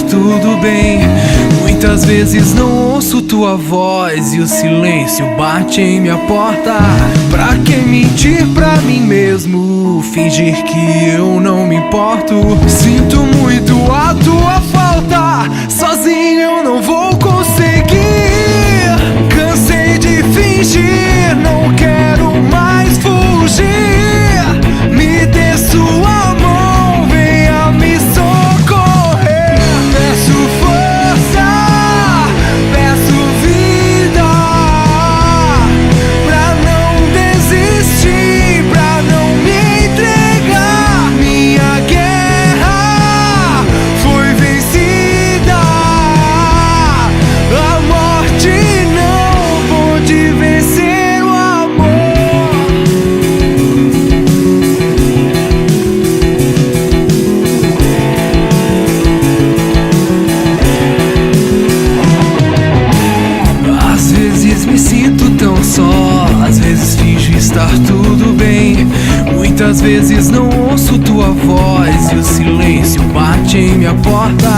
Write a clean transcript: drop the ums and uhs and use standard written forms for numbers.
tudo bem. Muitas vezes não ouço tua voz e o silêncio bate em minha porta. Pra que mentir pra mim mesmo, fingir que eu não me importo? Sinto muito a tua falta, sozinho eu não vou conseguir. Cansei de fingir, não quero mais fugir. Me dê sua mão, venha me socorrer. Peço força, peço vida, pra não desistir, pra não me entregar. Minha guerra foi vencida, a morte não pôde vencer o amor. Às vezes me sinto tão só, às vezes finjo estar tudo bem. Muitas vezes não ouço tua voz e o silêncio bate em minha porta.